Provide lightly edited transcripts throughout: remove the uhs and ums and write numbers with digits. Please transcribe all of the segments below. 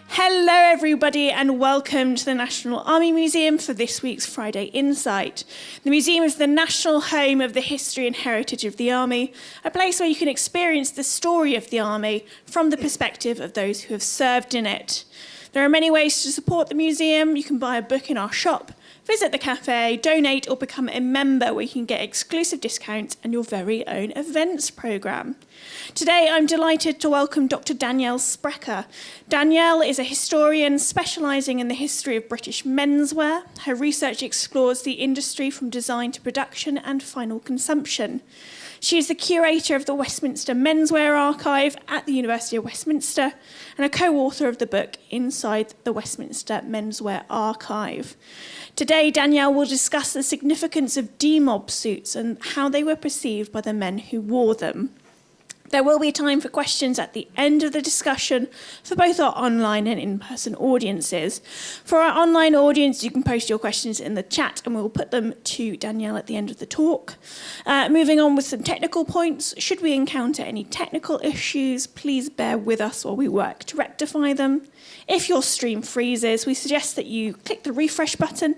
Hello everybody and welcome to the National Army Museum for this week's Friday Insight. The museum is the national home of the history and heritage of the Army, a place where you can experience the story of the Army from the perspective of those who have served in it. There are many ways to support the museum. You can buy a book in our shop, visit the cafe, donate or become a member where you can get exclusive discounts and your very own events programme. Today I'm delighted to welcome Dr. Danielle Sprecher. Danielle is a historian specialising in the history of British menswear. Her research explores the industry from design to production and final consumption. She is the curator of the Westminster Menswear Archive at the University of Westminster and a co-author of the book Inside the Westminster Menswear Archive. Today, Danielle will discuss the significance of demob suits and how they were perceived by the men who wore them. There will be time for questions at the end of the discussion for both our online and in-person audiences. For our online audience, you can post your questions in the chat and we'll put them to Danielle at the end of the talk. Moving on with some technical points, should we encounter any technical issues, please bear with us while we work to rectify them. If your stream freezes, we suggest that you click the refresh button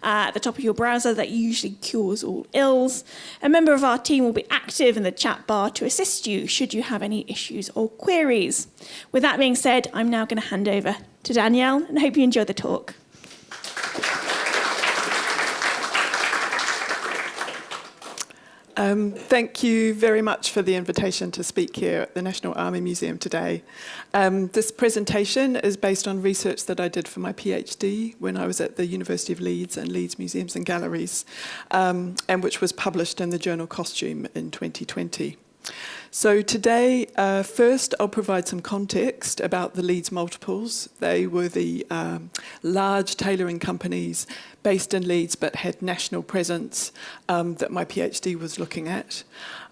at the top of your browser. That usually cures all ills. A member of our team will be active in the chat bar to assist you should you have any issues or queries. With that being said, I'm now going to hand over to Danielle and hope you enjoy the talk. Thank you very much for the invitation to speak here at the National Army Museum today. This presentation is based on research that I did for my PhD when I was at the University of Leeds and Leeds Museums and Galleries, and which was published in the journal Costume in 2020. So today, first I'll provide some context about the Leeds multiples. They were the large tailoring companies based in Leeds but had national presence that my PhD was looking at.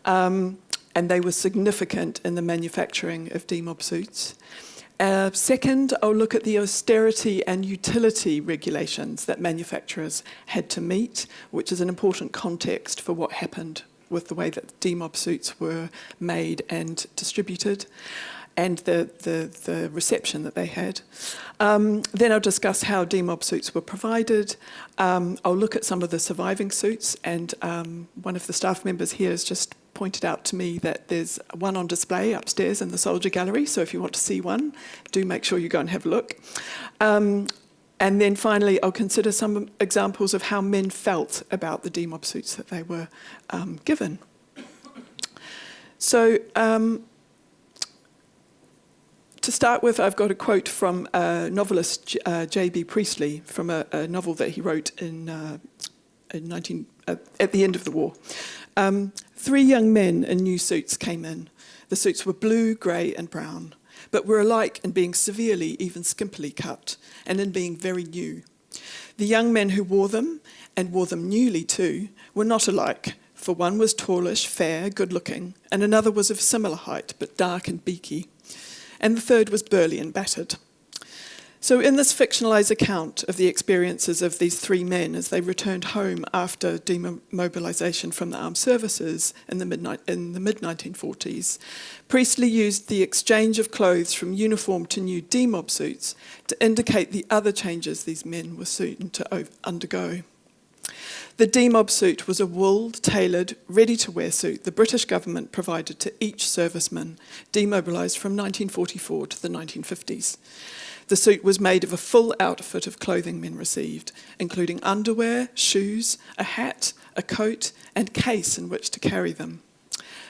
And they were significant in the manufacturing of demob suits. Second, I'll look at the austerity and utility regulations that manufacturers had to meet, which is an important context for what happened with the way that demob suits were made and distributed, and the reception that they had. Then I'll discuss how demob suits were provided. I'll look at some of the surviving suits, and one of the staff members here has just pointed out to me that there's one on display upstairs in the Soldier Gallery, so if you want to see one, do make sure you go and have a look. And then finally, I'll consider some examples of how men felt about the demob suits that they were given. So, to start with, I've got a quote from novelist J.B. Priestley from a novel that he wrote at the end of the war. 3 young men in new suits came in. The suits were blue, grey and brown, but were alike in being severely, even skimpily cut, and in being very new. The young men who wore them, and wore them newly too, were not alike, for one was tallish, fair, good-looking, and another was of similar height, but dark and beaky, and the third was burly and battered. So in this fictionalised account of the experiences of these 3 men as they returned home after demobilisation from the armed services in the mid-1940s, Priestley used the exchange of clothes from uniform to new demob suits to indicate the other changes these men were soon to undergo. The demob suit was a wool, tailored, ready-to-wear suit the British government provided to each serviceman demobilised from 1944 to the 1950s. The suit was made of a full outfit of clothing men received, including underwear, shoes, a hat, a coat, and case in which to carry them.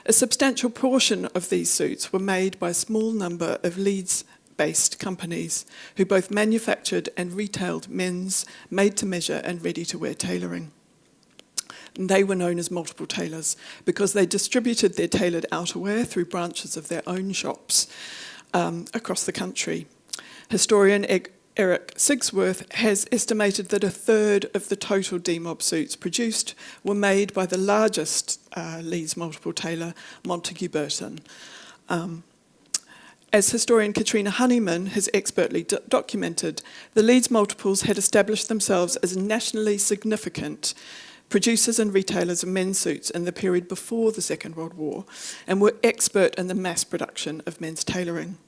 A substantial portion of these suits were made by a small number of Leeds-based companies who both manufactured and retailed men's made-to-measure and ready-to-wear tailoring. And they were known as multiple tailors because they distributed their tailored outerwear through branches of their own shops across the country. Historian Eric Sigsworth has estimated that 1/3 of the total demob suits produced were made by the largest Leeds multiple tailor, Montague Burton. As historian Katrina Honeyman has expertly documented, the Leeds multiples had established themselves as nationally significant producers and retailers of men's suits in the period before the Second World War, and were expert in the mass production of men's tailoring.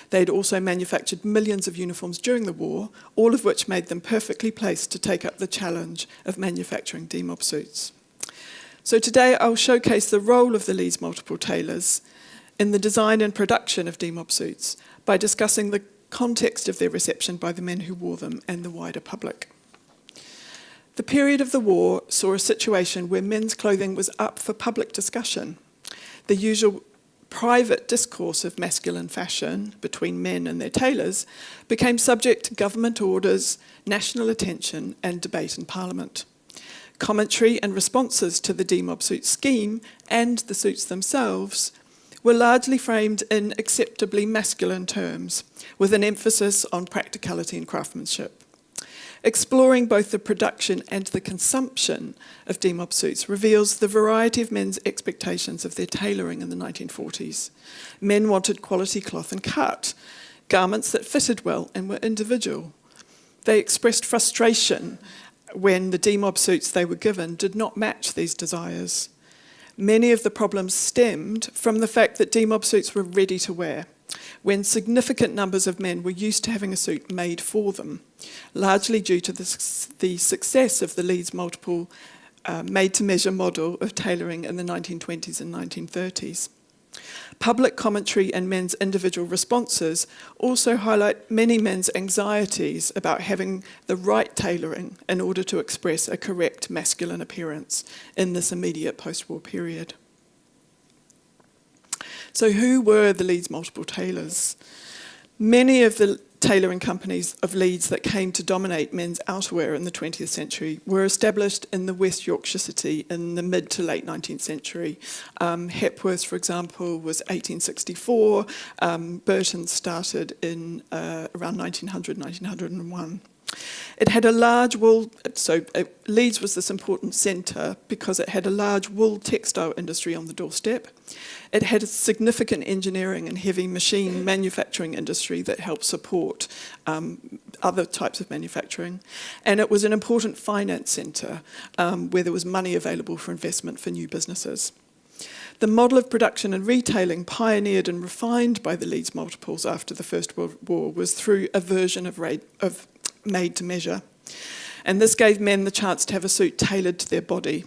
They'd also manufactured millions of uniforms during the war, all of which made them perfectly placed to take up the challenge of manufacturing demob suits. So today I'll showcase the role of the Leeds multiple tailors in the design and production of demob suits by discussing the context of their reception by the men who wore them and the wider public. The period of the war saw a situation where men's clothing was up for public discussion. The usual private discourse of masculine fashion between men and their tailors became subject to government orders, national attention, and debate in Parliament. Commentary and responses to the demob suit scheme and the suits themselves were largely framed in acceptably masculine terms, with an emphasis on practicality and craftsmanship. Exploring both the production and the consumption of demob suits reveals the variety of men's expectations of their tailoring in the 1940s. Men wanted quality cloth and cut, garments that fitted well and were individual. They expressed frustration when the demob suits they were given did not match these desires. Many of the problems stemmed from the fact that demob suits were ready to wear, when significant numbers of men were used to having a suit made for them, largely due to the success of the Leeds multiple made-to-measure model of tailoring in the 1920s and 1930s. Public commentary and men's individual responses also highlight many men's anxieties about having the right tailoring in order to express a correct masculine appearance in this immediate post-war period. So who were the Leeds multiple tailors? Many of the tailoring companies of Leeds that came to dominate men's outerwear in the 20th century were established in the West Yorkshire city in the mid to late 19th century. Hepworth, for example, was 1864. Burton started in around 1900, 1901. It had a large wool, Leeds was this important centre because it had a large wool textile industry on the doorstep. It had a significant engineering and heavy machine manufacturing industry that helped support other types of manufacturing. And it was an important finance centre where there was money available for investment for new businesses. The model of production and retailing pioneered and refined by the Leeds multiples after the First World War was through a version of made to measure. And this gave men the chance to have a suit tailored to their body.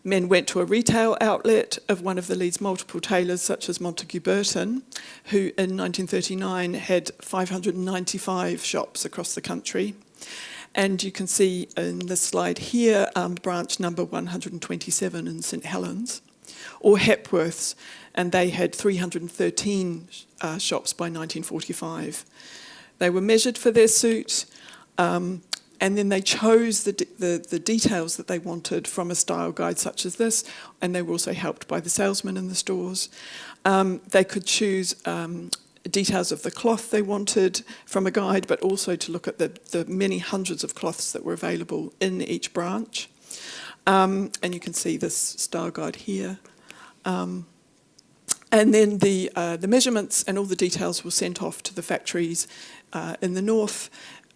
Men went to a retail outlet of one of the Leeds multiple tailors, such as Montagu Burton, who in 1939 had 595 shops across the country. And you can see in this slide here, branch number 127 in St Helens, or Hepworth's, and they had 313 shops by 1945. They were measured for their suit, and then they chose the details that they wanted from a style guide such as this, and they were also helped by the salesmen in the stores. They could choose details of the cloth they wanted from a guide, but also to look at the many hundreds of cloths that were available in each branch. And you can see this style guide here. And then the measurements and all the details were sent off to the factories in the north,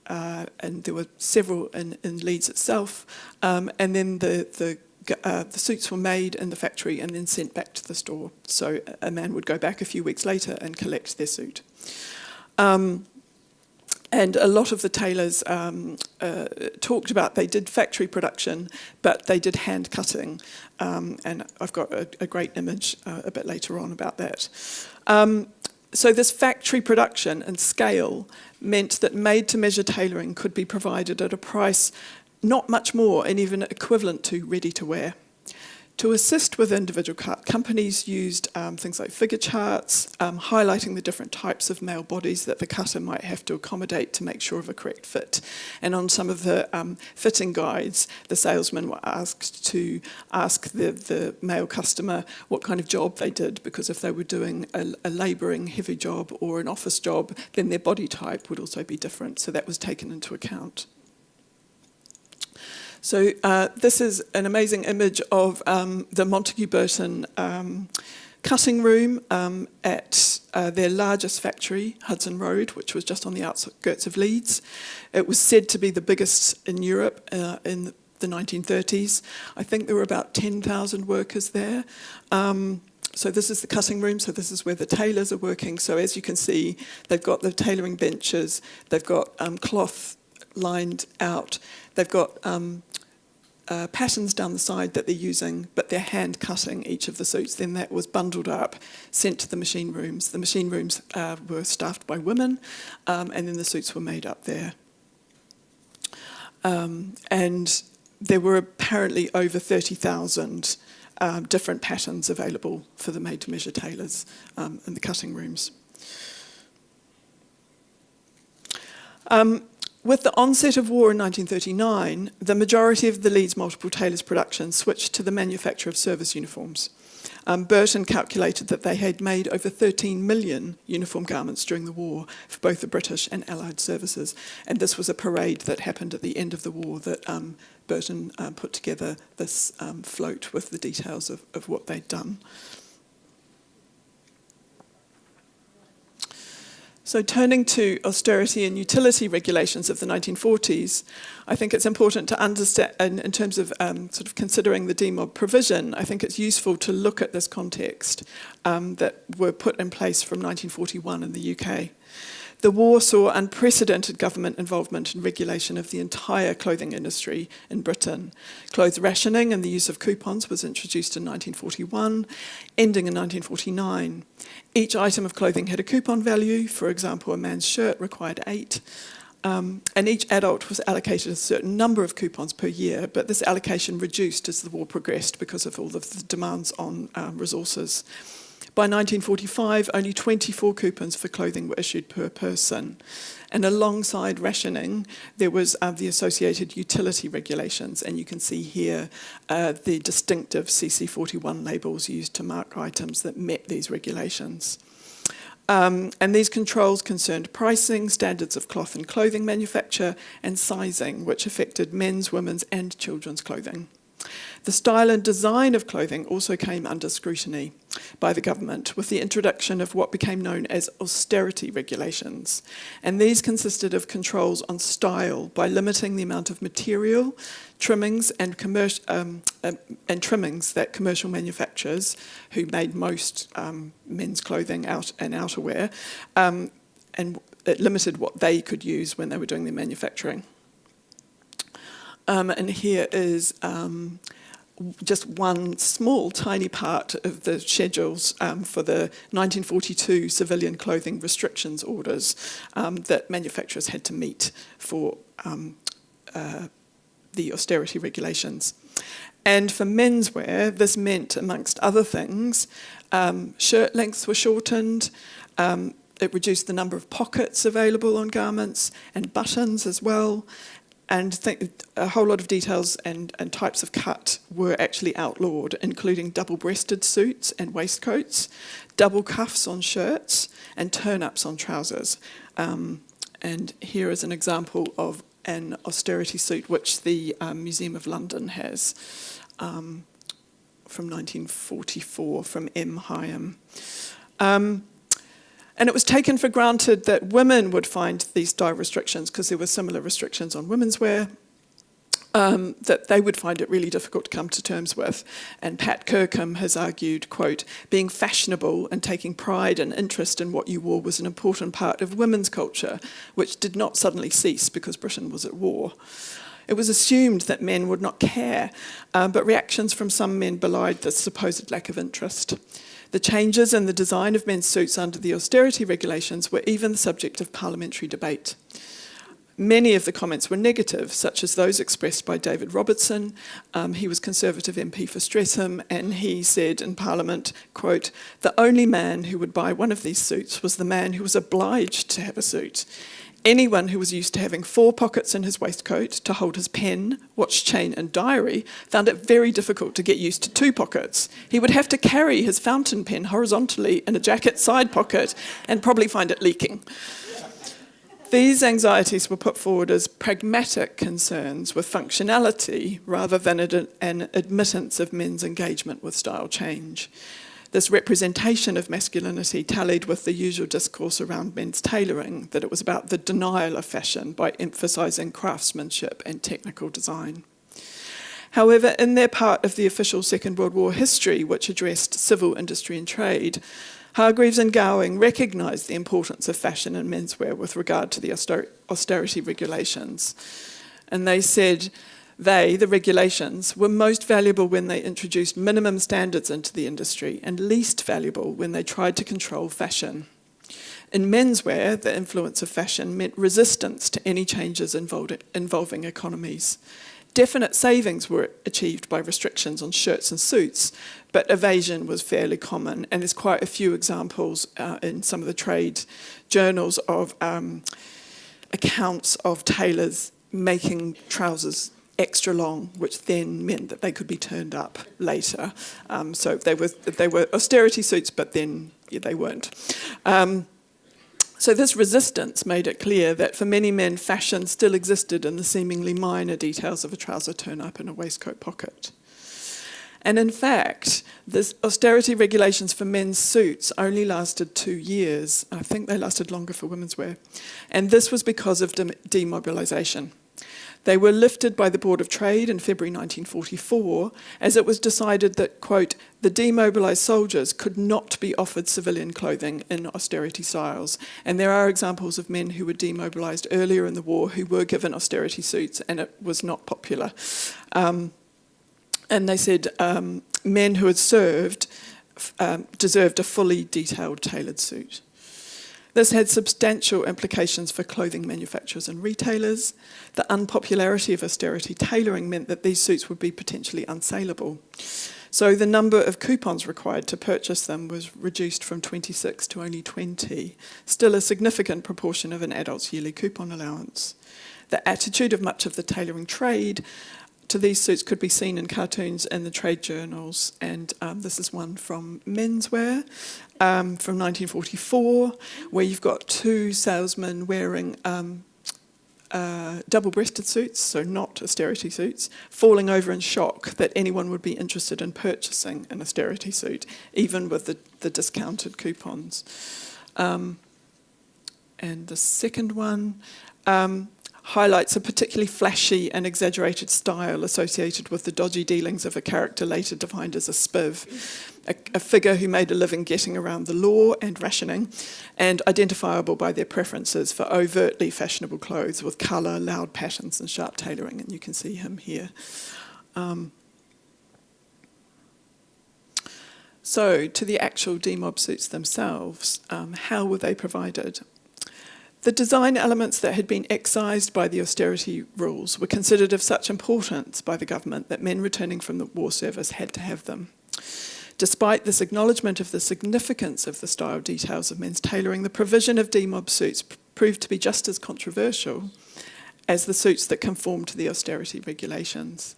and there were several in Leeds itself. And then the suits were made in the factory and then sent back to the store. So a man would go back a few weeks later and collect their suit. And a lot of the tailors talked about they did factory production, but they did hand cutting. And I've got a great image a bit later on about that. So this factory production and scale meant that made-to-measure tailoring could be provided at a price not much more and even equivalent to ready-to-wear. To assist with individual cut, companies used things like figure charts, highlighting the different types of male bodies that the cutter might have to accommodate to make sure of a correct fit. And on some of the fitting guides, the salesmen were asked to ask the male customer what kind of job they did, because if they were doing a labouring heavy job or an office job, then their body type would also be different. So that was taken into account. So this is an amazing image of the Montagu Burton cutting room at their largest factory, Hudson Road, which was just on the outskirts of Leeds. It was said to be the biggest in Europe in the 1930s. I think there were about 10,000 workers there. So this is the cutting room, so this is where the tailors are working. So as you can see, they've got the tailoring benches, they've got cloth lined out, they've got patterns down the side that they're using, but they're hand cutting each of the suits. Then that was bundled up, sent to the machine rooms. The machine rooms were staffed by women, and then the suits were made up there. And there were apparently over 30,000 different patterns available for the made-to-measure tailors in the cutting rooms. With the onset of war in 1939, the majority of the Leeds multiple tailors production switched to the manufacture of service uniforms. Burton calculated that they had made over 13 million uniform garments during the war for both the British and Allied services. And this was a parade that happened at the end of the war that Burton put together this float with the details of what they'd done. So turning to austerity and utility regulations of the 1940s, I think it's important to understand, in terms of sort of considering the Demob provision, I think it's useful to look at this context that were put in place from 1941 in the UK. The war saw unprecedented government involvement in regulation of the entire clothing industry in Britain. Clothes rationing and the use of coupons was introduced in 1941, ending in 1949. Each item of clothing had a coupon value. For example, a man's shirt required 8. And each adult was allocated a certain number of coupons per year, but this allocation reduced as the war progressed because of all of the demands on resources. By 1945, only 24 coupons for clothing were issued per person. And alongside rationing, there was the associated utility regulations. And you can see here the distinctive CC41 labels used to mark items that met these regulations. And these controls concerned pricing, standards of cloth and clothing manufacture, and sizing, which affected men's, women's, and children's clothing. The style and design of clothing also came under scrutiny by the government with the introduction of what became known as austerity regulations. And these consisted of controls on style by limiting the amount of material, trimmings, and trimmings that commercial manufacturers, who made most men's clothing and outerwear, and it limited what they could use when they were doing their manufacturing. And here is just one small, tiny part of the schedules for the 1942 civilian clothing restrictions orders that manufacturers had to meet for the austerity regulations. And for menswear, this meant, amongst other things, shirt lengths were shortened, it reduced the number of pockets available on garments, and buttons as well. And a whole lot of details and types of cut were actually outlawed, including double-breasted suits and waistcoats, double cuffs on shirts, and turn-ups on trousers. And here is an example of an austerity suit which the Museum of London has from 1944 from M. Hyam. And it was taken for granted that women would find these style restrictions, because there were similar restrictions on women's wear, that they would find it really difficult to come to terms with. And Pat Kirkham has argued, quote, being fashionable and taking pride and interest in what you wore was an important part of women's culture, which did not suddenly cease because Britain was at war. It was assumed that men would not care, but reactions from some men belied this supposed lack of interest. The changes in the design of men's suits under the austerity regulations were even the subject of parliamentary debate. Many of the comments were negative, such as those expressed by David Robertson. He was Conservative MP for Streatham, and he said in Parliament, quote, the only man who would buy one of these suits was the man who was obliged to have a suit. Anyone who was used to having 4 pockets in his waistcoat to hold his pen, watch chain and diary found it very difficult to get used to 2 pockets. He would have to carry his fountain pen horizontally in a jacket side pocket and probably find it leaking. These anxieties were put forward as pragmatic concerns with functionality rather than an admittance of men's engagement with style change. This representation of masculinity tallied with the usual discourse around men's tailoring, that it was about the denial of fashion by emphasising craftsmanship and technical design. However, in their part of the official Second World War history, which addressed civil industry and trade, Hargreaves and Gowing recognised the importance of fashion and menswear with regard to the austerity regulations. And they said the regulations, were most valuable when they introduced minimum standards into the industry and least valuable when they tried to control fashion. In menswear, the influence of fashion meant resistance to any changes involving economies. Definite savings were achieved by restrictions on shirts and suits, but evasion was fairly common, and there's quite a few examples in some of the trade journals of accounts of tailors making trousers extra long, which then meant that they could be turned up later. So they were austerity suits, but then they weren't. So this resistance made it clear that for many men, fashion still existed in the seemingly minor details of a trouser turn-up and a waistcoat pocket. And in fact, the austerity regulations for men's suits only lasted 2 years. I think they lasted longer for women's wear. And this was because of demobilisation. They were lifted by the Board of Trade in February 1944, as it was decided that, quote, the demobilised soldiers could not be offered civilian clothing in austerity styles. And there are examples of men who were demobilised earlier in the war who were given austerity suits, and it was not popular. And they said men who had served deserved a fully detailed tailored suit. This had substantial implications for clothing manufacturers and retailers. The unpopularity of austerity tailoring meant that these suits would be potentially unsaleable. So the number of coupons required to purchase them was reduced from 26 to only 20, still a significant proportion of an adult's yearly coupon allowance. The attitude of much of the tailoring trade to these suits could be seen in cartoons in the trade journals, and this is one from Menswear from 1944, where you've got two salesmen wearing double-breasted suits, so not austerity suits, falling over in shock that anyone would be interested in purchasing an austerity suit, even with the discounted coupons. And the second one highlights a particularly flashy and exaggerated style associated with the dodgy dealings of a character later defined as a spiv, a figure who made a living getting around the law and rationing, and identifiable by their preferences for overtly fashionable clothes with colour, loud patterns and sharp tailoring, and you can see him here. So to the actual demob suits themselves, how were they provided? The design elements that had been excised by the austerity rules were considered of such importance by the government that men returning from the war service had to have them. Despite this acknowledgement of the significance of the style details of men's tailoring, the provision of demob suits proved to be just as controversial as the suits that conformed to the austerity regulations.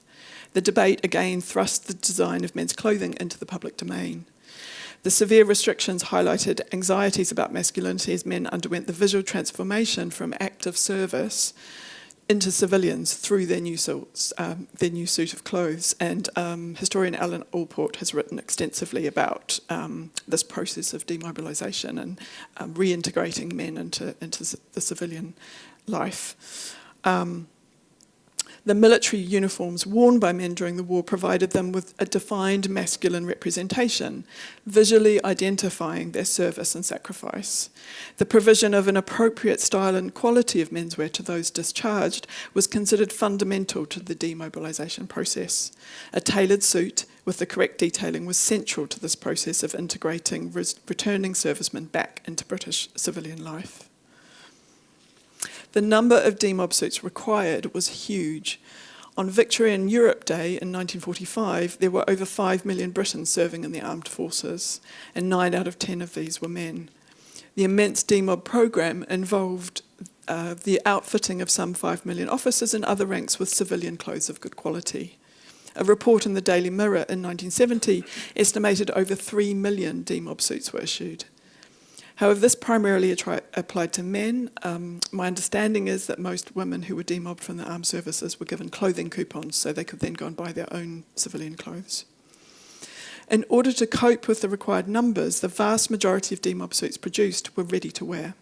The debate again thrust the design of men's clothing into the public domain. The severe restrictions highlighted anxieties about masculinity as men underwent the visual transformation from active service into civilians through their new suit of clothes. And historian Alan Allport has written extensively about this process of demobilisation and reintegrating men into the civilian life. The military uniforms worn by men during the war provided them with a defined masculine representation, visually identifying their service and sacrifice. The provision of an appropriate style and quality of menswear to those discharged was considered fundamental to the demobilisation process. A tailored suit with the correct detailing was central to this process of integrating returning servicemen back into British civilian life. The number of demob suits required was huge. On Victorian Europe Day in 1945, there were over 5 million Britons serving in the armed forces, and 9 out of 10 of these were men. The immense demob programme involved the outfitting of some 5 million officers and other ranks with civilian clothes of good quality. A report in the Daily Mirror in 1970 estimated over 3 million demob suits were issued. However, this primarily applied to men. My understanding is that most women who were demobbed from the armed services were given clothing coupons so they could then go and buy their own civilian clothes. In order to cope with the required numbers, the vast majority of demob suits produced were ready to wear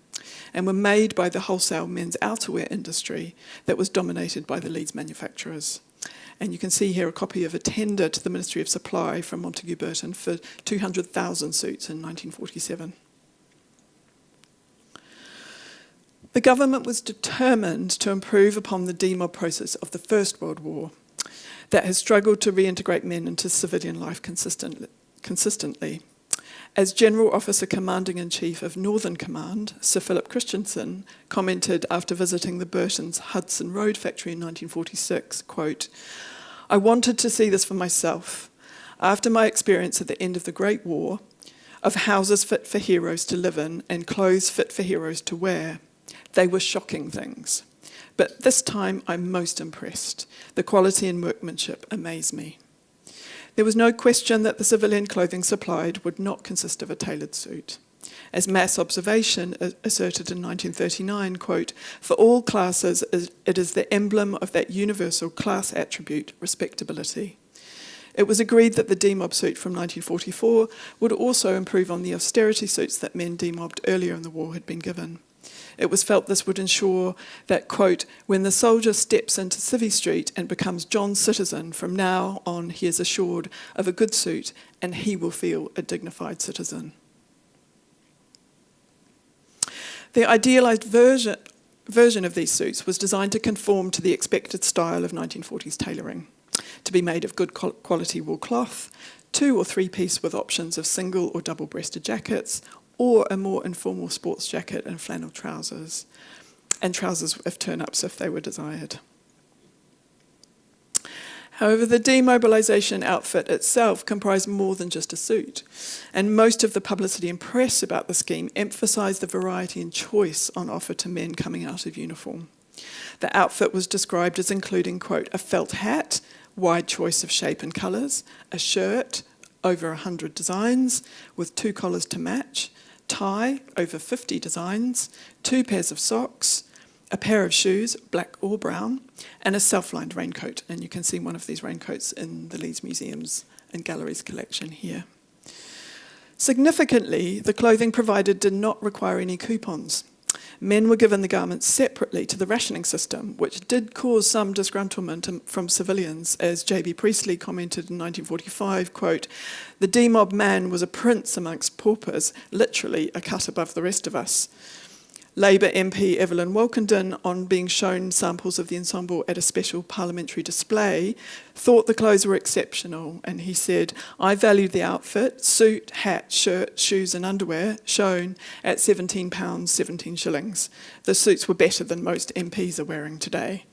and were made by the wholesale men's outerwear industry that was dominated by the Leeds manufacturers. And you can see here a copy of a tender to the Ministry of Supply from Montagu Burton for 200,000 suits in 1947. The government was determined to improve upon the demob process of the First World War that has struggled to reintegrate men into civilian life consistently. As General Officer Commanding-in-Chief of Northern Command, Sir Philip Christensen, commented after visiting the Burtons' Hudson Road factory in 1946, quote, "I wanted to see this for myself. After my experience at the end of the Great War, of houses fit for heroes to live in and clothes fit for heroes to wear, they were shocking things. But this time I'm most impressed. The quality and workmanship amaze me." There was no question that the civilian clothing supplied would not consist of a tailored suit. As Mass Observation asserted in 1939, quote, "For all classes, it is the emblem of that universal class attribute, respectability." It was agreed that the demob suit from 1944 would also improve on the austerity suits that men demobbed earlier in the war had been given. It was felt this would ensure that, quote, "When the soldier steps into Civvy Street and becomes John's citizen, from now on he is assured of a good suit and he will feel a dignified citizen." The idealised version of these suits was designed to conform to the expected style of 1940s tailoring, to be made of good quality wool cloth, 2 or 3 piece with options of single or double-breasted jackets, or a more informal sports jacket and flannel trousers, and trousers if turn-ups if they were desired. However, the demobilisation outfit itself comprised more than just a suit, and most of the publicity and press about the scheme emphasised the variety and choice on offer to men coming out of uniform. The outfit was described as including, quote, "a felt hat, wide choice of shape and colours, a shirt, over 100 designs, with 2 collars to match, tie, over 50 designs, 2 pairs of socks, a pair of shoes, black or brown, and a self-lined raincoat." And you can see one of these raincoats in the Leeds Museum's and Galleries collection here. Significantly, the clothing provided did not require any coupons. Men were given the garments separately to the rationing system, which did cause some disgruntlement from civilians, as J.B. Priestley commented in 1945, quote, "The demob man was a prince amongst paupers, literally a cut above the rest of us." Labour MP Evelyn Walkenden, on being shown samples of the ensemble at a special parliamentary display, thought the clothes were exceptional, and he said, "I valued the outfit, suit, hat, shirt, shoes and underwear, shown at £17, 17 shillings. The suits were better than most MPs are wearing today."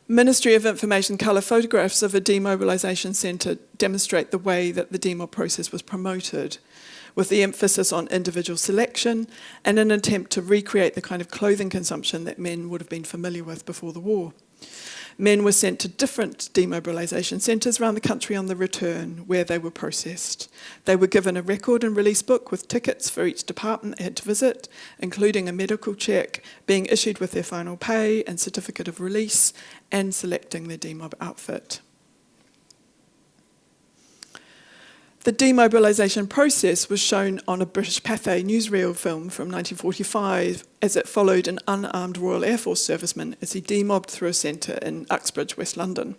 Ministry of Information colour photographs of a demobilisation centre demonstrate the way that the demob process was promoted, with the emphasis on individual selection and an attempt to recreate the kind of clothing consumption that men would have been familiar with before the war. Men were sent to different demobilisation centres around the country on the return, where they were processed. They were given a record and release book with tickets for each department they had to visit, including a medical check, being issued with their final pay and certificate of release, and selecting their demob outfit. The demobilisation process was shown on a British Pathé newsreel film from 1945 as it followed an unarmed Royal Air Force serviceman as he demobbed through a centre in Uxbridge, West London.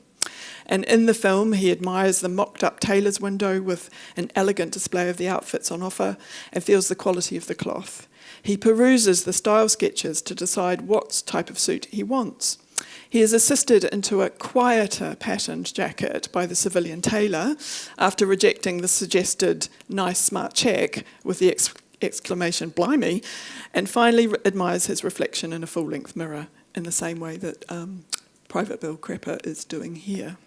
And in the film, he admires the mocked-up tailor's window with an elegant display of the outfits on offer and feels the quality of the cloth. He peruses the style sketches to decide what type of suit he wants. He is assisted into a quieter patterned jacket by the civilian tailor after rejecting the suggested nice smart check with the exclamation "blimey," and finally admires his reflection in a full-length mirror in the same way that Private Bill Crepper is doing here.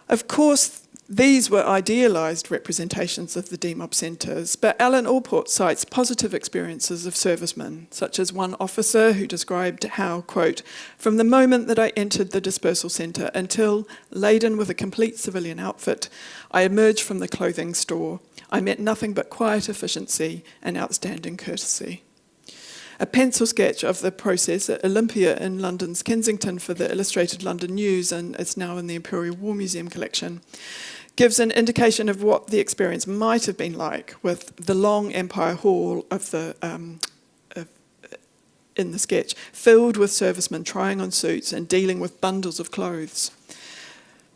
Of course, these were idealised representations of the demob centres, but Alan Allport cites positive experiences of servicemen, such as one officer who described how, quote, "From the moment that I entered the dispersal centre until, laden with a complete civilian outfit, I emerged from the clothing store, I met nothing but quiet efficiency and outstanding courtesy." A pencil sketch of the process at Olympia in London's Kensington for the Illustrated London News, and it's now in the Imperial War Museum collection, gives an indication of what the experience might have been like with the long Empire Hall of the in the sketch, filled with servicemen trying on suits and dealing with bundles of clothes.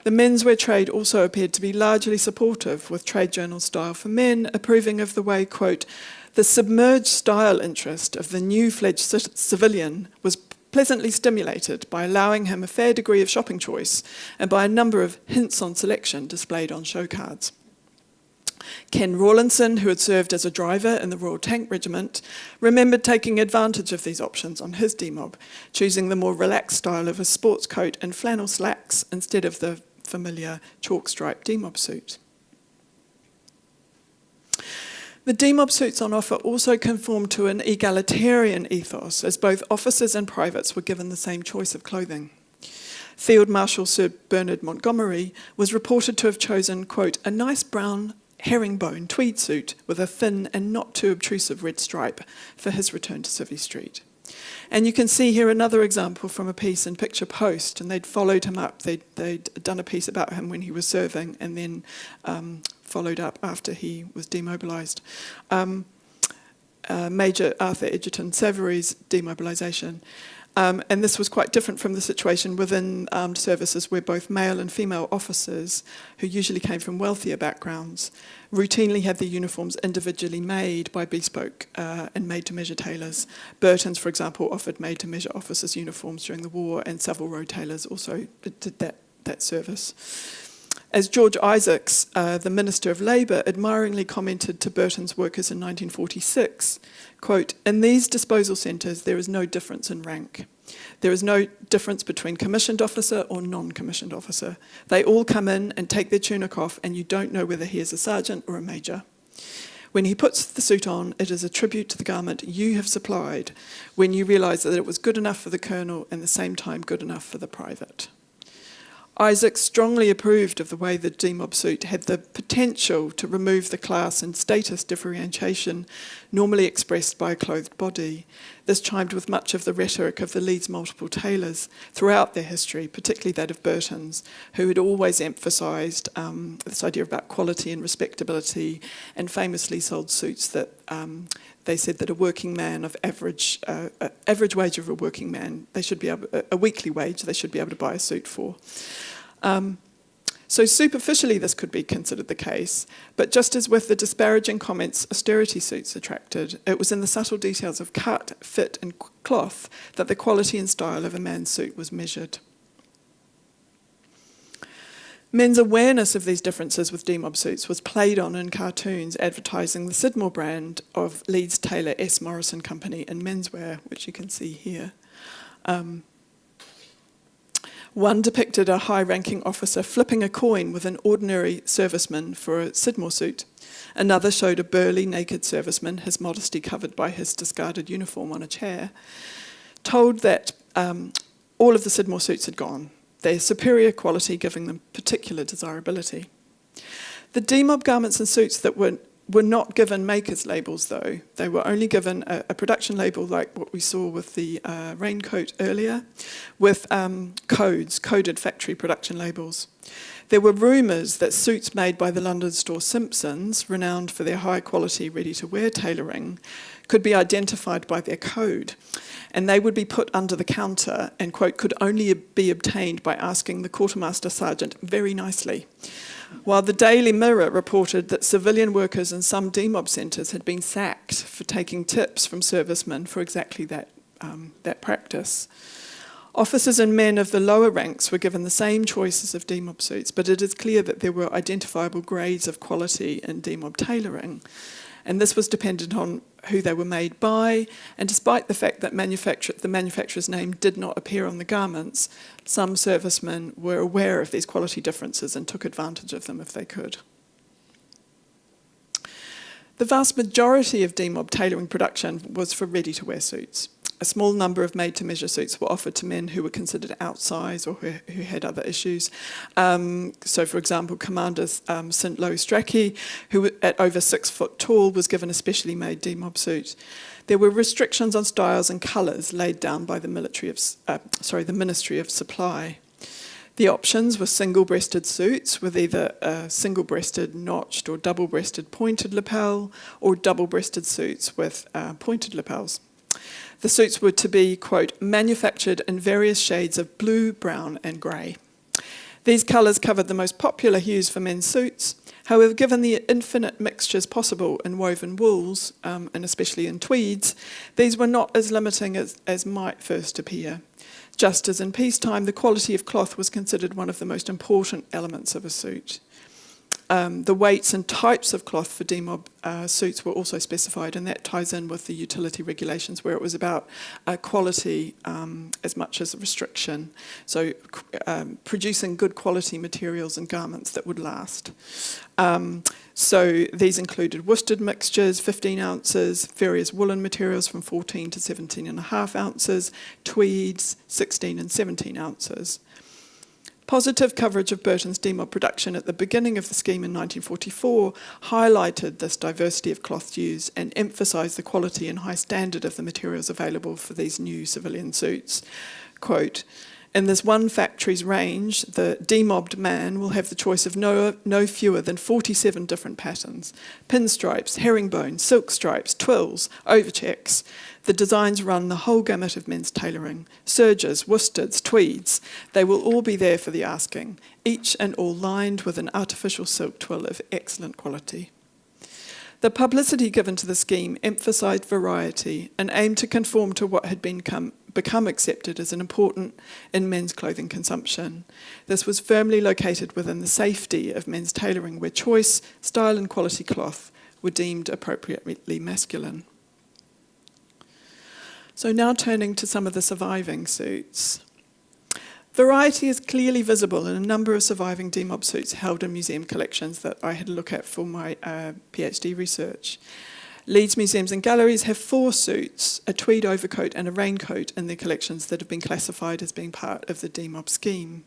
The menswear trade also appeared to be largely supportive, with trade journal Style for Men approving of the way, quote, the submerged style interest of the new-fledged civilian was pleasantly stimulated by allowing him a fair degree of shopping choice and by a number of hints on selection displayed on show cards. Ken Rawlinson, who had served as a driver in the Royal Tank Regiment, remembered taking advantage of these options on his demob, choosing the more relaxed style of a sports coat and flannel slacks instead of the familiar chalk-striped demob suit. The demob suits on offer also conformed to an egalitarian ethos, as both officers and privates were given the same choice of clothing. Field Marshal Sir Bernard Montgomery was reported to have chosen, quote, a nice brown herringbone tweed suit with a thin and not too obtrusive red stripe for his return to Civvy Street. And you can see here another example from a piece in Picture Post, and they'd followed him up. They'd done a piece about him when he was serving and then followed up after he was demobilised. Major Arthur Egerton Savory's demobilisation. And this was quite different from the situation within armed services where both male and female officers, who usually came from wealthier backgrounds, routinely had their uniforms individually made by bespoke and made-to-measure tailors. Burton's, for example, offered made-to-measure officers' uniforms during the war, and Savile Row tailors also did that service. As George Isaacs, the Minister of Labour, admiringly commented to Burton's workers in 1946, quote, in these disposal centres there is no difference in rank. There is no difference between commissioned officer or non-commissioned officer. They all come in and take their tunic off and you don't know whether he is a sergeant or a major. When he puts the suit on, it is a tribute to the garment you have supplied when you realise that it was good enough for the colonel and at the same time good enough for the private. Isaac strongly approved of the way the demob suit had the potential to remove the class and status differentiation normally expressed by a clothed body. This chimed with much of the rhetoric of the Leeds multiple tailors throughout their history, particularly that of Burton's, who had always emphasised this idea about quality and respectability, and famously sold suits that they said that a working man of average wage of a working man, they should be able, a weekly wage, they should be able to buy a suit for. So superficially this could be considered the case, but just as with the disparaging comments austerity suits attracted, it was in the subtle details of cut, fit and cloth that the quality and style of a man's suit was measured. Men's awareness of these differences with demob suits was played on in cartoons advertising the Sidmore brand of Leeds tailor S. Morrison Company in menswear, which you can see here. One depicted a high-ranking officer flipping a coin with an ordinary serviceman for a Sidmore suit. Another showed a burly, naked serviceman, his modesty covered by his discarded uniform on a chair, told that all of the Sidmore suits had gone, their superior quality giving them particular desirability. The demob garments and suits that were not given makers' labels, though. They were only given a production label like what we saw with the raincoat earlier, with coded factory production labels. There were rumours that suits made by the London store Simpsons, renowned for their high-quality ready-to-wear tailoring, could be identified by their code, and they would be put under the counter and, quote, could only be obtained by asking the quartermaster sergeant very nicely. While the Daily Mirror reported that civilian workers in some demob centres had been sacked for taking tips from servicemen for exactly that practice. Officers and men of the lower ranks were given the same choices of demob suits, but it is clear that there were identifiable grades of quality in demob tailoring, and this was dependent on who they were made by, and despite the fact that the manufacturer's name did not appear on the garments, some servicemen were aware of these quality differences and took advantage of them if they could. The vast majority of demob tailoring production was for ready-to-wear suits. A small number of made-to-measure suits were offered to men who were considered outsize or who had other issues. So, for example, Commander St. Lo Strachey, who at over 6 foot tall, was given a specially made demob suit. There were restrictions on styles and colours laid down by the Ministry of Supply. The options were single-breasted suits with either a single-breasted notched or double-breasted pointed lapel, or double-breasted suits with pointed lapels. The suits were to be, quote, manufactured in various shades of blue, brown and grey. These colours covered the most popular hues for men's suits. However, given the infinite mixtures possible in woven wools, and especially in tweeds, these were not as limiting as might first appear. Just as in peacetime, the quality of cloth was considered one of the most important elements of a suit. The weights and types of cloth for demob suits were also specified, and that ties in with the utility regulations, where it was about quality as much as a restriction. So producing good quality materials and garments that would last. So these included worsted mixtures, 15 ounces, various woolen materials from 14 to 17.5 ounces, tweeds, 16 and 17 ounces. Positive coverage of Burton's demob production at the beginning of the scheme in 1944 highlighted this diversity of cloth used and emphasised the quality and high standard of the materials available for these new civilian suits. Quote, in this one factory's range, the demobbed man will have the choice of no fewer than 47 different patterns. Pinstripes, herringbone, silk stripes, twills, overchecks. The designs run the whole gamut of men's tailoring. Serges, worsteds, tweeds. They will all be there for the asking, each and all lined with an artificial silk twill of excellent quality. The publicity given to the scheme emphasised variety and aimed to conform to what had become accepted as an important in men's clothing consumption. This was firmly located within the safety of men's tailoring, where choice, style and quality cloth were deemed appropriately masculine. So now turning to some of the surviving suits. Variety is clearly visible in a number of surviving demob suits held in museum collections that I had a look at for my PhD research. Leeds museums and galleries have 4 suits, a tweed overcoat and a raincoat in their collections that have been classified as being part of the demob scheme.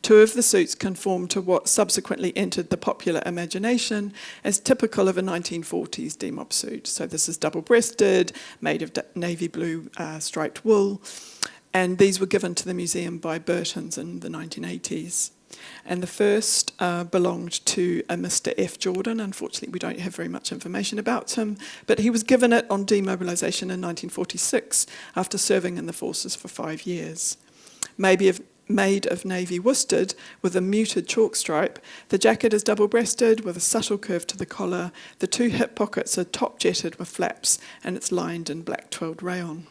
2 of the suits conform to what subsequently entered the popular imagination as typical of a 1940s demob suit. So this is double-breasted, made of navy blue striped wool, and these were given to the museum by Burton's in the 1980s. And the first belonged to a Mr. F. Jordan. Unfortunately, we don't have very much information about him, but he was given it on demobilisation in 1946 after serving in the forces for 5 years. Made of navy worsted with a muted chalk stripe, the jacket is double-breasted with a subtle curve to the collar. The 2 hip pockets are top-jetted with flaps, and it's lined in black twilled rayon.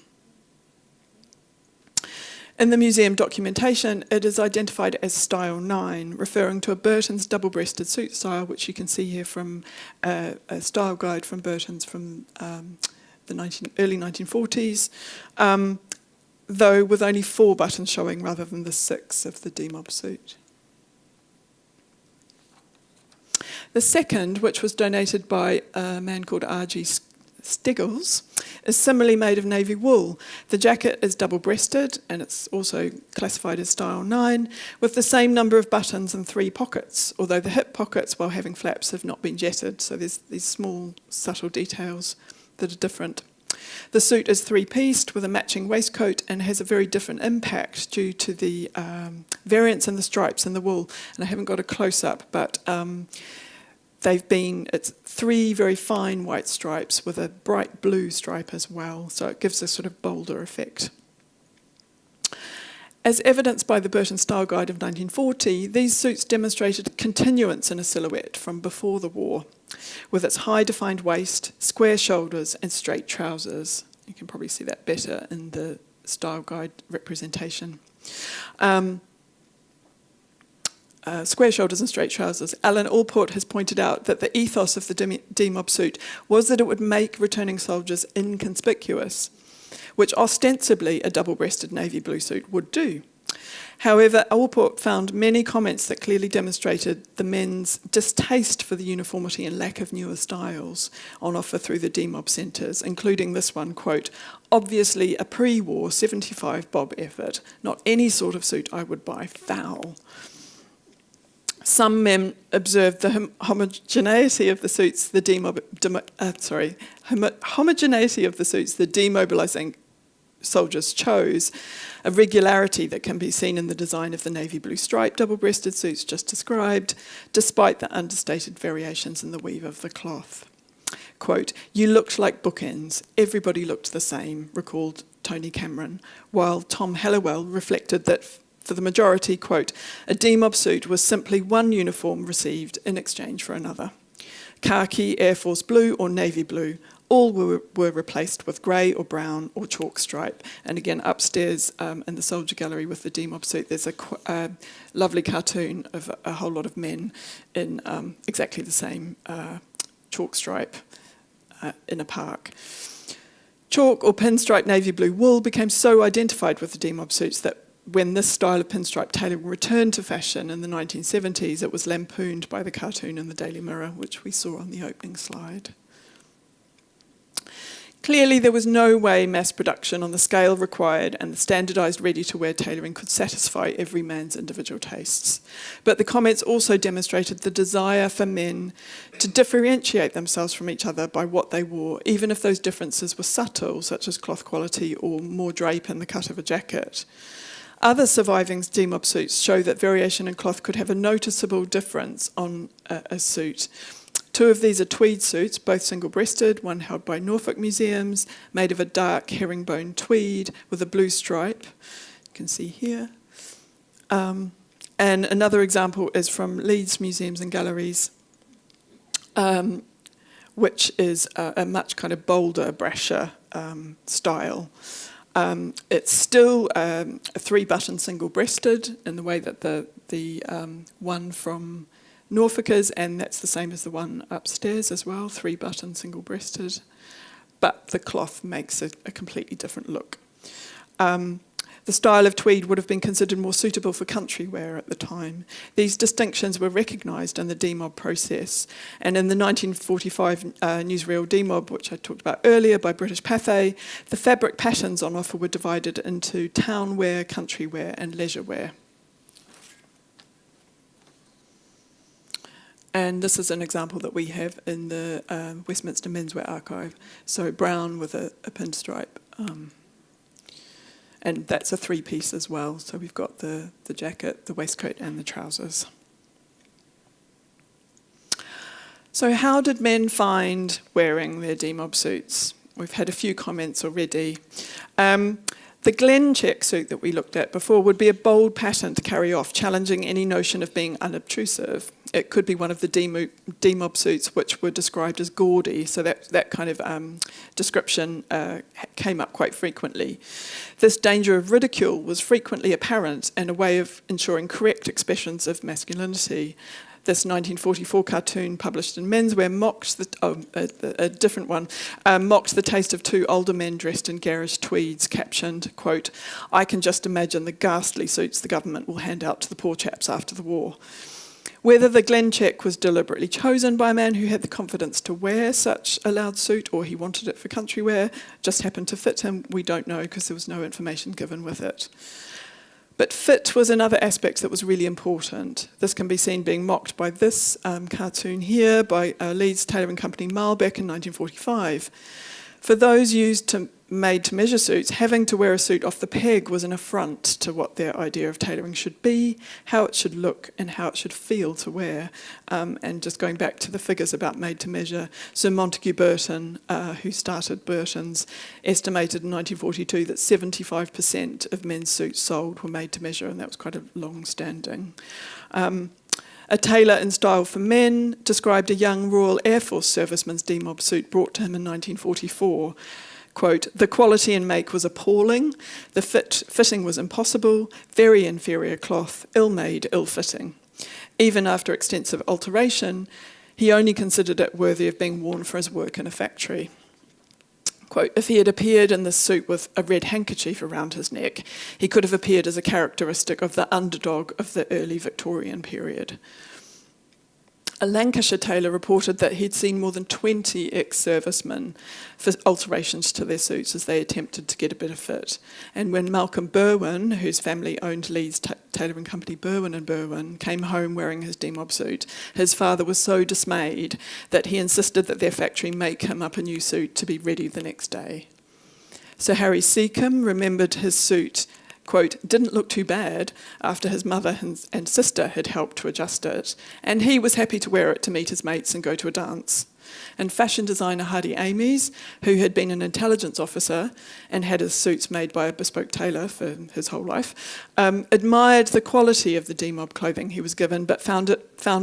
In the museum documentation, it is identified as Style 9, referring to a Burton's double-breasted suit style, which you can see here from a style guide from Burton's from the early 1940s, though with only 4 buttons showing rather than the 6 of the demob suit. The second, which was donated by a man called R.G. Stiggles, is similarly made of navy wool. The jacket is double-breasted, and it's also classified as Style 9, with the same number of buttons and 3 pockets, although the hip pockets, while having flaps, have not been jetted, so there's these small, subtle details that are different. The suit is 3-pieced with a matching waistcoat and has a very different impact due to the variance in the stripes in the wool. And I haven't got a close-up, but it's 3 very fine white stripes with a bright blue stripe as well, so it gives a sort of bolder effect. As evidenced by the Burton Style Guide of 1940, these suits demonstrated continuance in a silhouette from before the war, with its high defined waist, square shoulders and straight trousers. You can probably see that better in the Style Guide representation. Square shoulders and straight trousers. Alan Allport has pointed out that the ethos of the demob suit was that it would make returning soldiers inconspicuous, which ostensibly a double-breasted navy blue suit would do. However, Allport found many comments that clearly demonstrated the men's distaste for the uniformity and lack of newer styles on offer through the demob centres, including this one, quote, obviously a pre-war 75 bob effort, not any sort of suit I would buy, foul. Some men observed the homogeneity of the suits the homogeneity of the suits the demobilising soldiers chose, a regularity that can be seen in the design of the navy blue stripe double-breasted suits just described, despite the understated variations in the weave of the cloth. quote, "You looked like bookends. Everybody looked the same," recalled Tony Cameron, while Tom Hallowell reflected that for the majority, quote, "a demob suit was simply one uniform received in exchange for another. Khaki, Air Force blue or navy blue, all were replaced with grey or brown or chalk stripe." And again, upstairs in the Soldier Gallery with the demob suit, there's a lovely cartoon of a whole lot of men in exactly the same chalk stripe in a park. Chalk or pinstripe navy blue wool became so identified with the demob suits that when this style of pinstripe tailoring returned to fashion in the 1970s, it was lampooned by the cartoon in the Daily Mirror, which we saw on the opening slide. Clearly, there was no way mass production on the scale required and the standardised ready-to-wear tailoring could satisfy every man's individual tastes. But the comments also demonstrated the desire for men to differentiate themselves from each other by what they wore, even if those differences were subtle, such as cloth quality or more drape in the cut of a jacket. Other surviving demob suits show that variation in cloth could have a noticeable difference on a suit. Two of these are tweed suits, both single-breasted, one held by Norfolk museums, made of a dark herringbone tweed with a blue stripe. You can see here. And another example is from Leeds Museums and Galleries, which is a much kind of bolder, brasher style. It's still a three-button single-breasted in the way that the one from Norfolk is, and that's the same as the one upstairs as well, three-button single-breasted. But the cloth makes a completely different look. The style of tweed would have been considered more suitable for country wear at the time. These distinctions were recognised in the demob process, and in the 1945 newsreel Demob, which I talked about earlier, by British Pathé, the fabric patterns on offer were divided into town wear, country wear and leisure wear. And this is an example that we have in the Westminster Menswear Archive. So brown with a pinstripe. And that's a three-piece as well. So we've got the jacket, the waistcoat and the trousers. So how did men find wearing their demob suits? We've had a few comments already. The Glen check suit that we looked at before would be a bold pattern to carry off, challenging any notion of being unobtrusive. It could be one of the demob suits which were described as gaudy, so that kind of description came up quite frequently. This danger of ridicule was frequently apparent and a way of ensuring correct expressions of masculinity. This 1944 cartoon published in Menswear mocked a different one, mocked the taste of two older men dressed in garish tweeds, captioned, quote, "I can just imagine the ghastly suits the government will hand out to the poor chaps after the war." Whether the Glen check was deliberately chosen by a man who had the confidence to wear such a loud suit or he wanted it for country wear, just happened to fit him, we don't know because there was no information given with it. But fit was another aspect that was really important. This can be seen being mocked by this cartoon here by Leeds tailoring company Malbec in 1945. For those made-to-measure suits, having to wear a suit off the peg was an affront to what their idea of tailoring should be, how it should look, and how it should feel to wear. And just going back to the figures about made-to-measure, Sir Montague Burton, who started Burton's, estimated in 1942 that 75% of men's suits sold were made-to-measure, and that was quite a long-standing. A tailor in Style for Men described a young Royal Air Force serviceman's demob suit brought to him in 1944. Quote, "The quality and make was appalling, the fitting was impossible, very inferior cloth, ill-made, ill-fitting. Even after extensive alteration, he only considered it worthy of being worn for his work in a factory." Quote, "If he had appeared in this suit with a red handkerchief around his neck, he could have appeared as a characteristic of the underdog of the early Victorian period." A Lancashire tailor reported that he'd seen more than 20 ex-servicemen for alterations to their suits as they attempted to get a better fit. And when Malcolm Berwin, whose family owned Leeds tailoring company Berwin & Berwin, came home wearing his demob suit, his father was so dismayed that he insisted that their factory make him up a new suit to be ready the next day. Sir Harry Seacombe remembered his suit, quote, "didn't look too bad after his mother and sister had helped to adjust it, and he was happy to wear it to meet his mates and go to a dance. And fashion designer Hardy Amies, who had been an intelligence officer and had his suits made by a bespoke tailor for his whole life, admired the quality of the Demob clothing he was given, but found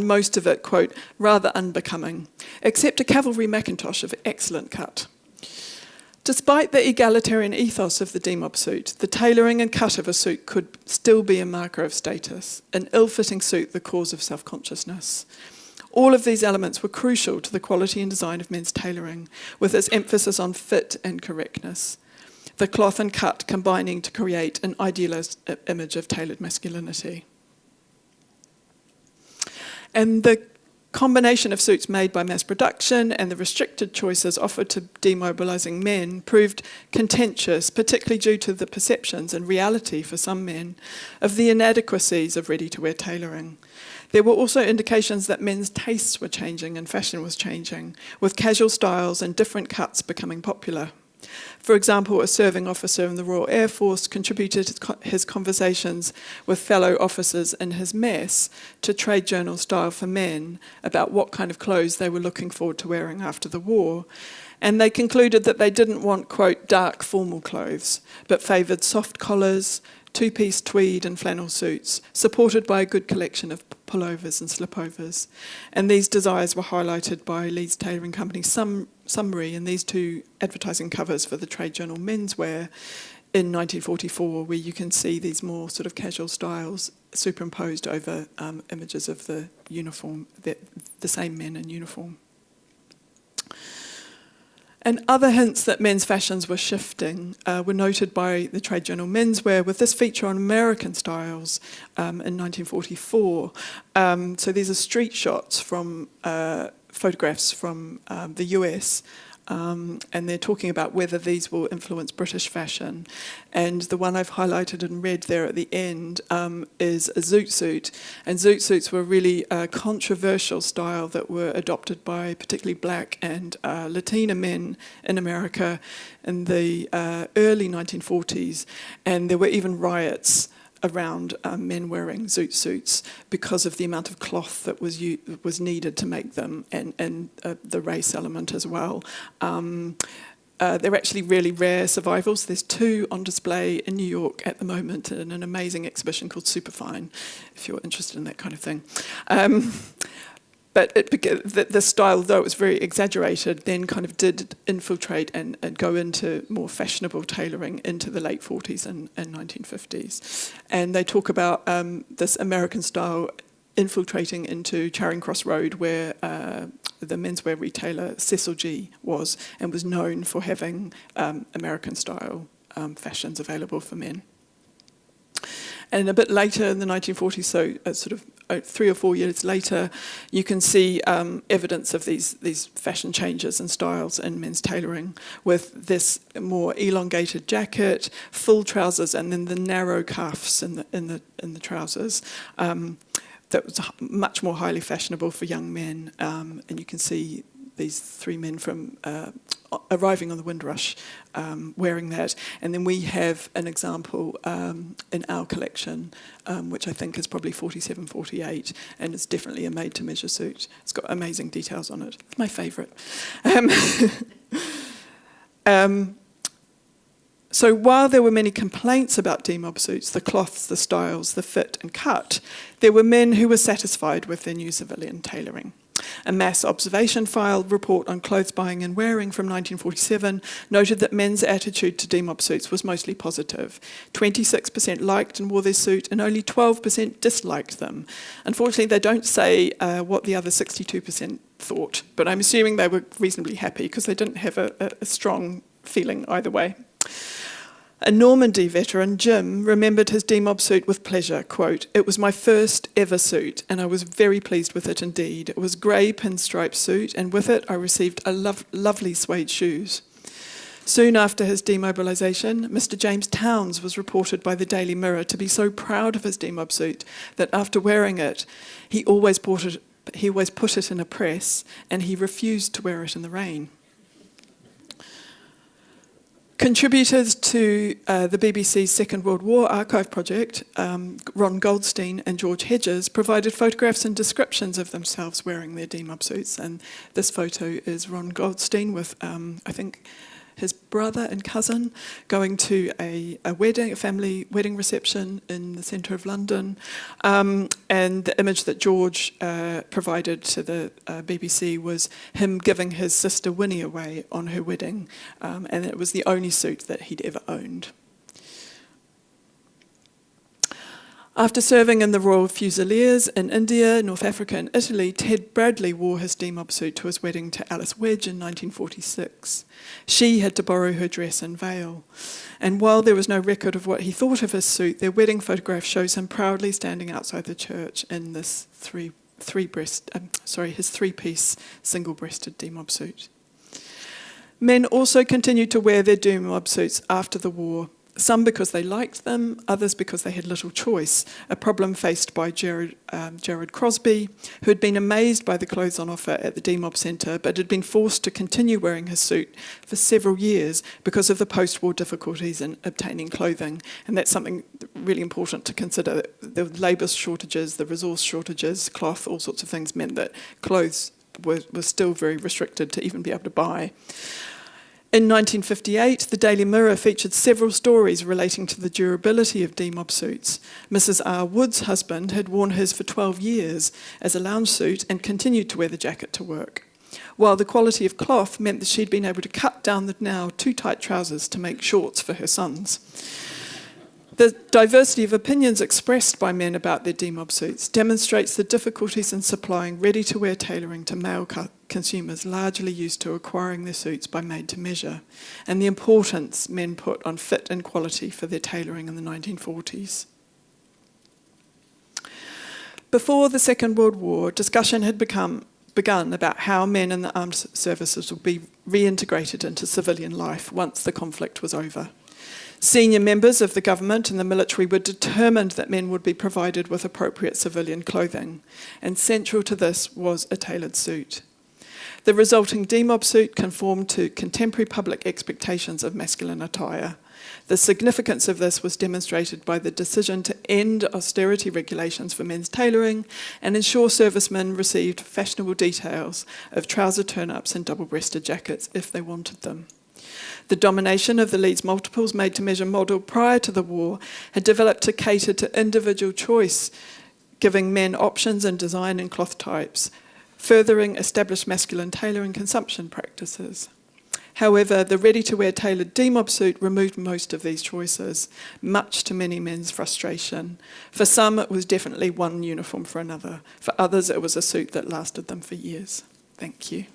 most of it, quote, rather unbecoming, except a cavalry mackintosh of excellent cut. Despite the egalitarian ethos of the Demob suit, the tailoring and cut of a suit could still be a marker of status, an ill-fitting suit the cause of self-consciousness. All of these elements were crucial to the quality and design of men's tailoring, with its emphasis on fit and correctness, the cloth and cut combining to create an idealised image of tailored masculinity. And the combination of suits made by mass production and the restricted choices offered to demobilising men proved contentious, particularly due to the perceptions and reality for some men of the inadequacies of ready-to-wear tailoring. There were also indications that men's tastes were changing and fashion was changing, with casual styles and different cuts becoming popular. For example, a serving officer in the Royal Air Force contributed his conversations with fellow officers in his mess to Trade Journal Style for Men about what kind of clothes they were looking forward to wearing after the war. And they concluded that they didn't want, quote, dark formal clothes, but favoured soft collars, two-piece tweed and flannel suits, supported by a good collection of pullovers and slipovers. And these desires were highlighted by Leeds Tailoring Company's summary in these two advertising covers for the Trade Journal Menswear in 1944, where you can see these more sort of casual styles superimposed over images of the uniform, the same men in uniform. And other hints that men's fashions were shifting were noted by the Trade Journal Menswear, with this feature on American styles in 1944. So these are street shots from photographs from the US, and they're talking about whether these will influence British fashion. And the one I've highlighted in red there at the end is a zoot suit. And zoot suits were really a controversial style that were adopted by particularly black and Latina men in America in the early 1940s. And there were even riots around men wearing zoot suits because of the amount of cloth that was needed to make them, and the race element as well. They're actually really rare survivals. There's two on display in New York at the moment in an amazing exhibition called Superfine, if you're interested in that kind of thing. But the style, though it was very exaggerated, then kind of did infiltrate and go into more fashionable tailoring into the late 40s and 1950s. And they talk about this American style infiltrating into Charing Cross Road, where the menswear retailer Cecil G was, and was known for having American style fashions available for men. And a bit later in the 1940s, so sort of 3 or 4 years later, you can see evidence of these fashion changes and styles in men's tailoring, with this more elongated jacket, full trousers, and then the narrow cuffs in the trousers. That was much more highly fashionable for young men, and you can see these three men from arriving on the Windrush wearing that. And then we have an example in our collection, which I think is probably 47, 48, and it's definitely a made-to-measure suit. It's got amazing details on it. It's my favourite. So while there were many complaints about demob suits, the cloths, the styles, the fit and cut, there were men who were satisfied with their new civilian tailoring. A mass observation file report on clothes buying and wearing from 1947 noted that men's attitude to demob suits was mostly positive. 26% liked and wore their suit, and only 12% disliked them. Unfortunately, they don't say what the other 62% thought, but I'm assuming they were reasonably happy because they didn't have a strong feeling either way. A Normandy veteran, Jim, remembered his demob suit with pleasure, quote, "It was my first ever suit, and I was very pleased with it indeed. It was grey pinstripe suit, and with it I received a lovely suede shoes." Soon after his demobilisation, Mr. James Towns was reported by the Daily Mirror to be so proud of his demob suit that after wearing it, he always put it in a press, and he refused to wear it in the rain. Contributors to the BBC's Second World War Archive project, Ron Goldstein and George Hedges, provided photographs and descriptions of themselves wearing their Demob suits. And this photo is Ron Goldstein with, I think, his brother and cousin going to a wedding, a family wedding reception in the centre of London. And the image that George provided to the BBC was him giving his sister Winnie away on her wedding. And it was the only suit that he'd ever owned. After serving in the Royal Fusiliers in India, North Africa and Italy, Ted Bradley wore his Demob suit to his wedding to Alice Wedge in 1946. She had to borrow her dress and veil. And while there was no record of what he thought of his suit, their wedding photograph shows him proudly standing outside the church in this his three-piece single-breasted Demob suit. Men also continued to wear their Demob suits after the war. Some because they liked them, others because they had little choice, a problem faced by Gerard Crosby, who had been amazed by the clothes on offer at the Demob Centre, but had been forced to continue wearing his suit for several years because of the post-war difficulties in obtaining clothing. And that's something really important to consider. The labour shortages, the resource shortages, cloth, all sorts of things meant that clothes were still very restricted to even be able to buy. In 1958, the Daily Mirror featured several stories relating to the durability of Demob suits. Mrs. R. Wood's husband had worn his for 12 years as a lounge suit and continued to wear the jacket to work, while the quality of cloth meant that she'd been able to cut down the now too tight trousers to make shorts for her sons. The diversity of opinions expressed by men about their Demob suits demonstrates the difficulties in supplying ready-to-wear tailoring to male consumers largely used to acquiring their suits by made-to-measure, and the importance men put on fit and quality for their tailoring in the 1940s. Before the Second World War, discussion had begun about how men in the armed services would be reintegrated into civilian life once the conflict was over. Senior members of the government and the military were determined that men would be provided with appropriate civilian clothing, and central to this was a tailored suit. The resulting Demob suit conformed to contemporary public expectations of masculine attire. The significance of this was demonstrated by the decision to end austerity regulations for men's tailoring and ensure servicemen received fashionable details of trouser turn-ups and double-breasted jackets if they wanted them. The domination of the Leeds multiples made-to-measure model prior to the war had developed to cater to individual choice, giving men options in design and cloth types, furthering established masculine tailoring consumption practices. However, the ready-to-wear tailored Demob suit removed most of these choices, much to many men's frustration. For some, it was definitely one uniform for another. For others, it was a suit that lasted them for years. Thank you.